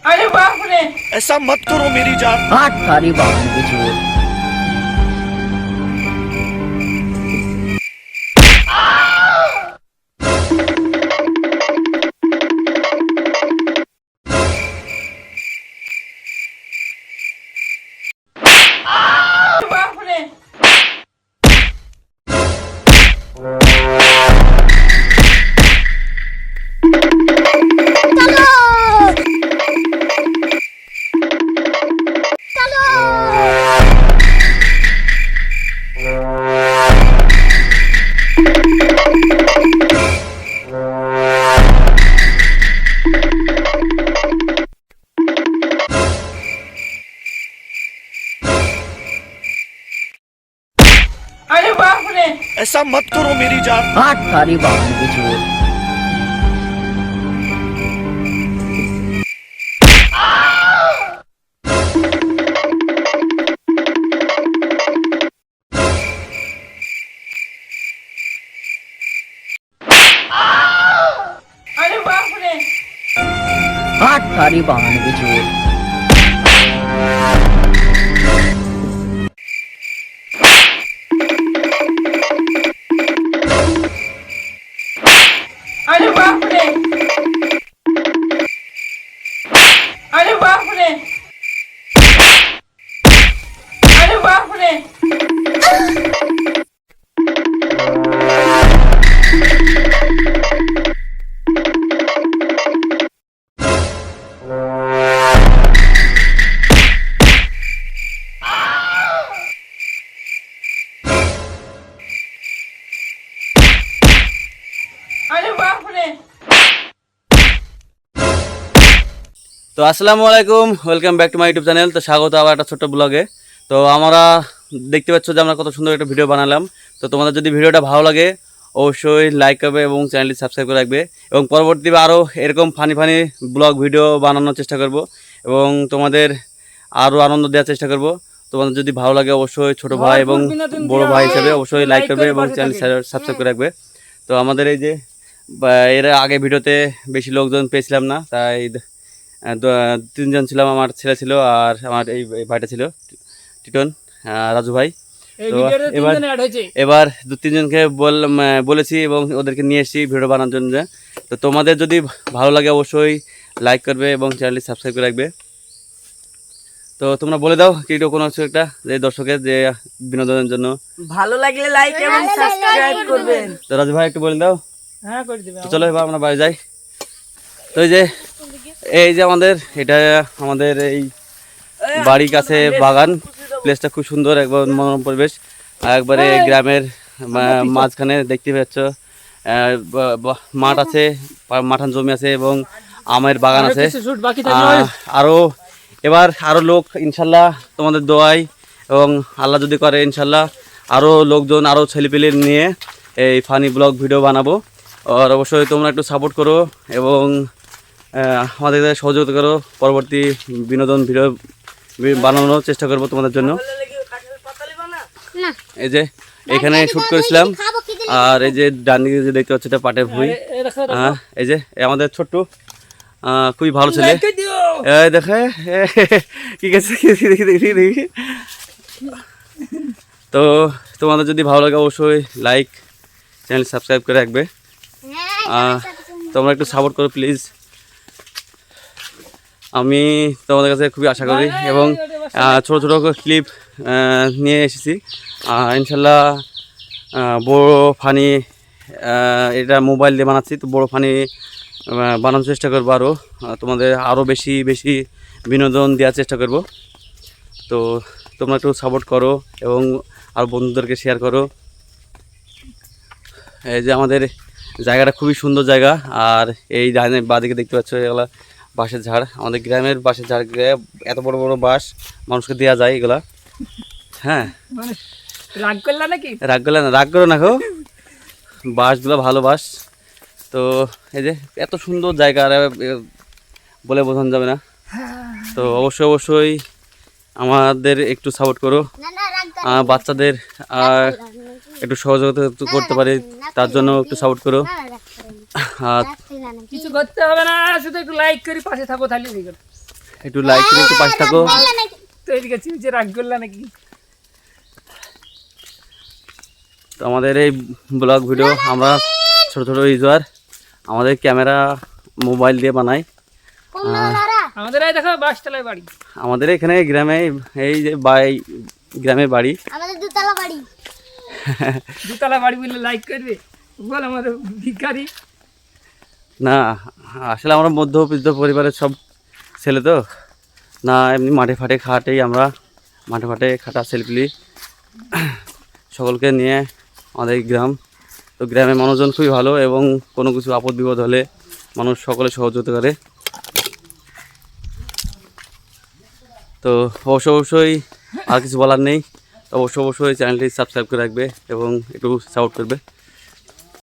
अरे बाप रे, ऐसा मत करो मेरी जान। हाँ थारी बाप की चोट। बाप रे, अरे बाप रे, ऐसा मत करो मेरी जान। हाँ थारी बाप की चोट। अरे बाप रे, हाँ थारी बाप की चोट। अरे बाप रे, अरे बाप रे, अरे बाप रे, अरे बाप रे। তো আসসালামু আলাইকুম, welcome back to my YouTube channel. তো স্বাগত আবার একটা ছোট্ট ব্লগে। তো আমরা দেখতে পাচ্ছ যে আমরা কত সুন্দর একটা ভিডিও বানালাম। তো তোমাদের যদি ভিডিওটা ভালো লাগে অবশ্যই লাইক করবে এবং চ্যানেলটি সাবস্ক্রাইব করে রাখবে, এবং পরবর্তীতে আরও এরকম ফানি ফানি ব্লগ ভিডিও বানানোর চেষ্টা করব এবং তোমাদের আরও আনন্দ দেওয়ার চেষ্টা করব। তোমাদের যদি ভালো লাগে অবশ্যই ছোট ভাই এবং বড় ভাই হিসেবে অবশ্যই লাইক করবে এবং চ্যানেল সাবস্ক্রাইব করে রাখবে। তো আমাদের এই যে এর আগে ভিডিওতে বেশি লোকজন পেয়েছিলাম না, তাই তিনজন ছিলাম, আমার ছেলে ছিল আর আমার এই ভাইটা ছিল টিটন, রাজু ভাই। তো এবার দু তিনজনকে বলেছি এবং ওদেরকে নিয়ে এসেছি ভিডিও বানানোর জন্য। তো তোমাদের যদি ভালো লাগে অবশ্যই লাইক করবে এবং চ্যানেলটি সাবস্ক্রাইব করে রাখবে। তো তোমরা বলে দাও কি কোনো কিছু একটা, যে দর্শকের যে বিনোদনের জন্য ভালো লাগলে লাইক এবং সাবস্ক্রাইব করবেন। তো রাজু ভাই একটু বলে দাও। হ্যাঁ করে দিবেন। তো চলো এবার আমরা বাড়ি যাই। তো এই যে এটা আমাদের এই বাড়ির কাছে বাগান, প্লেসটা খুব সুন্দর, একবার মনোরম পরিবেশ, একবারে গ্রামের মাঝখানে দেখতে পাচ্ছ মাঠ আছে, মাঠান জমি আছে এবং আমের বাগান আছে। আরো লোক ইনশাল্লাহ তোমাদের দোয়াই এবং আল্লাহ যদি করে ইনশাল্লাহ আরো লোকজন, আরো ছেলেপেলে নিয়ে এই ফানি ব্লগ ভিডিও বানাবো। আর অবশ্যই তোমরা একটু সাপোর্ট করো এবং আমাদের সহযোগিতা করো, পরবর্তী বিনোদন ভিডিও বানানোর চেষ্টা করবো তোমাদের জন্য। এই যে এখানে শ্যুট করেছিলাম, আর এই যে ডান দিকে যে দেখতে পাচ্ছ এটা পাটের ভুঁই। এই যে আমাদের ছোট্ট খুবই ভালো ছেলে, দেখে কি গেছে দেখি। তো তোমাদের যদি ভালো লাগে অবশ্যই লাইক, চ্যানেল সাবস্ক্রাইব করে রাখবে। তোমরা একটু সাপোর্ট করো প্লিজ, আমি তোমাদের কাছে খুবই আশা করি। এবং ছোটো ছোটো ক্লিপ নিয়ে এসেছি ইনশাল্লাহ। বড় ফানি এটা মোবাইল দিয়ে বানাচ্ছি, তো বড় ফানি বানানোর চেষ্টা করবো, আরও তোমাদের আরও বেশি বেশি বিনোদন দেওয়ার চেষ্টা করব। তো তোমরা একটু সাপোর্ট করো এবং আর বন্ধুদেরকে শেয়ার করো। এই যে আমাদের জায়গাটা খুবই সুন্দর জায়গা, আর এই বাঁদিকে দেখতে পাচ্ছ এগুলা বাঁশের ঝাড়, আমাদের গ্রামের বাঁশের ঝাড়, এত বড় বড় বাঁশ মানুষকে দেওয়া যায় এগুলা। হ্যাঁ রাগ করলা নাকি? রাগ করলে না, রাগ করো না গো, বাঁশগুলো ভালো বাঁশ। তো এই যে এত সুন্দর জায়গা, বলে বোঝানো যাবে না। তো অবশ্যই আমাদের একটু সাপোর্ট করো, বাচ্চাদের একটু সহযোগিতা করতে পারি তার জন্য একটু সাপোর্ট করো। আর কিছু করতে হবে না, শুধু একটু লাইক করে পাশে থাকো, তাহলে ঠিক আছে। একটু লাইক করে একটু পাশে থাকো। তো এদিকে চিনছে, রাগ করলা নাকি? তো আমাদের এই ব্লগ ভিডিও আমরা ছোট ছোট ইউজার, আমাদের ক্যামেরা মোবাইল দিয়ে বানাই। আমাদের এই দেখো বাসতলায় বাড়ি, আমাদের এখানে গ্রামে, এই যে গ্রামে বাড়ি। আমাদের দুতলা বাড়ি। দুতলা বাড়ি বললে লাইক করবে? বল আমাদের ভিখারি। না আসলে আমরা মধ্যবিত্ত পরিবারের সব ছেলে তো না, এমনি মাঠে ফাটে খাটেই আমরা, মাঠে ফাটে খাটা ছেলেপিলি সকলকে নিয়ে আমাদের গ্রাম। তো গ্রামের মানুষজন খুবই ভালো এবং কোনো কিছু আপদ বিপদ হলে মানুষ সকলে সহযোগিতা করে। তো অবশ্যই আর কিছু বলার নেই, অবশ্যই চ্যানেলটি সাবস্ক্রাইব করে রাখবে এবং একটু সাপোর্ট করবে।